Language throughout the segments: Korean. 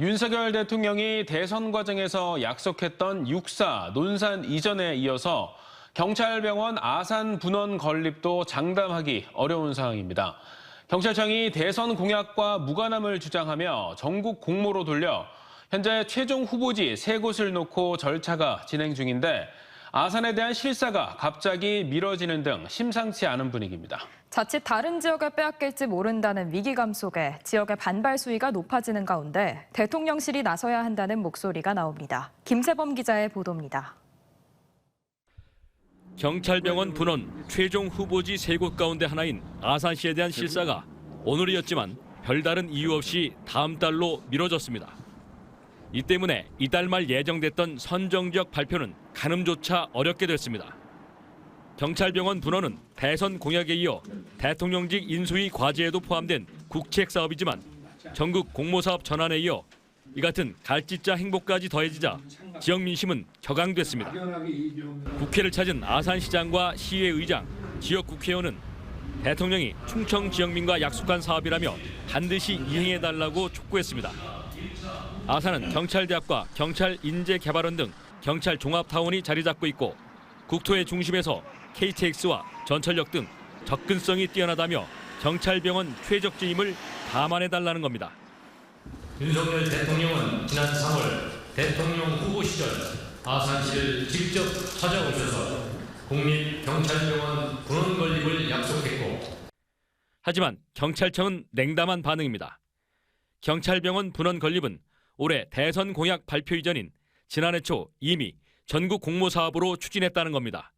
윤석열 대통령이 대선 과정에서 약속했던 육사 논산 이전에 이어서 경찰병원 아산 분원 건립도 장담하기 어려운 상황입니다. 경찰청이 대선 공약과 무관함을 주장하며 전국 공모로 돌려 현재 최종 후보지 3곳을 놓고 절차가 진행 중인데 아산에 대한 실사가 갑자기 미뤄지는 등 심상치 않은 분위기입니다. 자칫 다른 지역에 빼앗길지 모른다는 위기감 속에 지역의 반발 수위가 높아지는 가운데 대통령실이 나서야 한다는 목소리가 나옵니다. 김세범 기자의 보도입니다. 경찰병원 분원 최종 후보지 3곳 가운데 하나인 아산시에 대한 실사가 오늘이었지만 별다른 이유 없이 다음 달로 미뤄졌습니다. 이 때문에 이달 말 예정됐던 선정 지역 발표는 가늠조차 어렵게 됐습니다. 경찰병원 분원은 대선 공약에 이어 대통령직 인수위 과제에도 포함된 국책 사업이지만 전국 공모사업 전환에 이어 이 같은 갈짓자 행보까지 더해지자 지역 민심은 격앙됐습니다. 국회를 찾은 아산시장과 시의회의장, 지역 국회의원은 대통령이 충청 지역민과 약속한 사업이라며 반드시 이행해달라고 촉구했습니다. 아산은 경찰대학과 경찰인재개발원 등 경찰 종합타운이 자리 잡고 있고 국토의 중심에서 KTX와 전철역 등 접근성이 뛰어나다며 경찰병원 최적지임을 감안해달라는 겁니다. 윤석열 대통령은 지난 3월 대통령 후보 시절 아산시를 직접 찾아오셔서 국립경찰병원 분원 건립을 약속했고 하지만 경찰청은 냉담한 반응입니다. 경찰병원 분원 건립은 올해 대선 공약 발표 이전인 지난해 초 이미 전국 공모 사업으로 추진했다는 겁니다.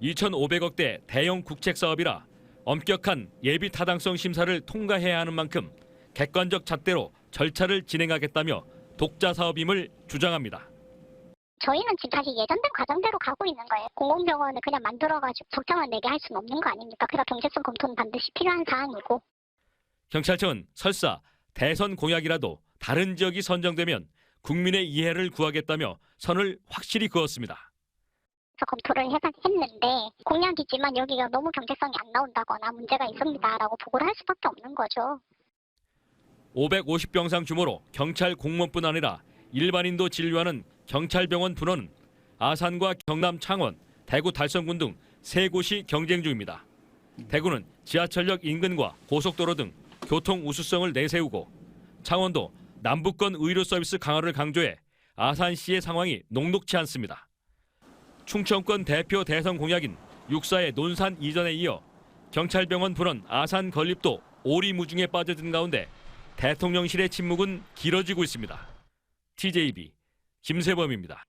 2,500억대 대형 국책 사업이라 엄격한 예비 타당성 심사를 통과해야 하는 만큼 객관적 잣대로 절차를 진행하겠다며 독자 사업임을 주장합니다. 저희는 지금 다시 예전된 과정대로 가고 있는 거예요. 공공병원을 그냥 만들어가지고 적자만 내게 할 수는 없는 거 아닙니까? 그래서 경제성 검토는 반드시 필요한 사항이고. 경찰청은 설사 대선 공약이라도 다른 지역이 선정되면 국민의 이해를 구하겠다며 선을 확실히 그었습니다. 그래서 검토를 했는데 공약이지만 여기가 너무 경제성이 안 나온다거나 문제가 있습니다라고 보고를 할 수밖에 없는 거죠. 550병상 규모로 경찰 공무원뿐 아니라 일반인도 진료하는 경찰병원 분원은 아산과 경남 창원, 대구 달성군 등 3곳이 경쟁 중입니다. 대구는 지하철역 인근과 고속도로 등 교통 우수성을 내세우고 창원도 남부권 의료 서비스 강화를 강조해 아산시의 상황이 녹록치 않습니다. 충청권 대표 대선 공약인 육사의 논산 이전에 이어 경찰병원 분원 아산 건립도 오리무중에 빠져든 가운데 대통령실의 침묵은 길어지고 있습니다. TJB 김세범입니다.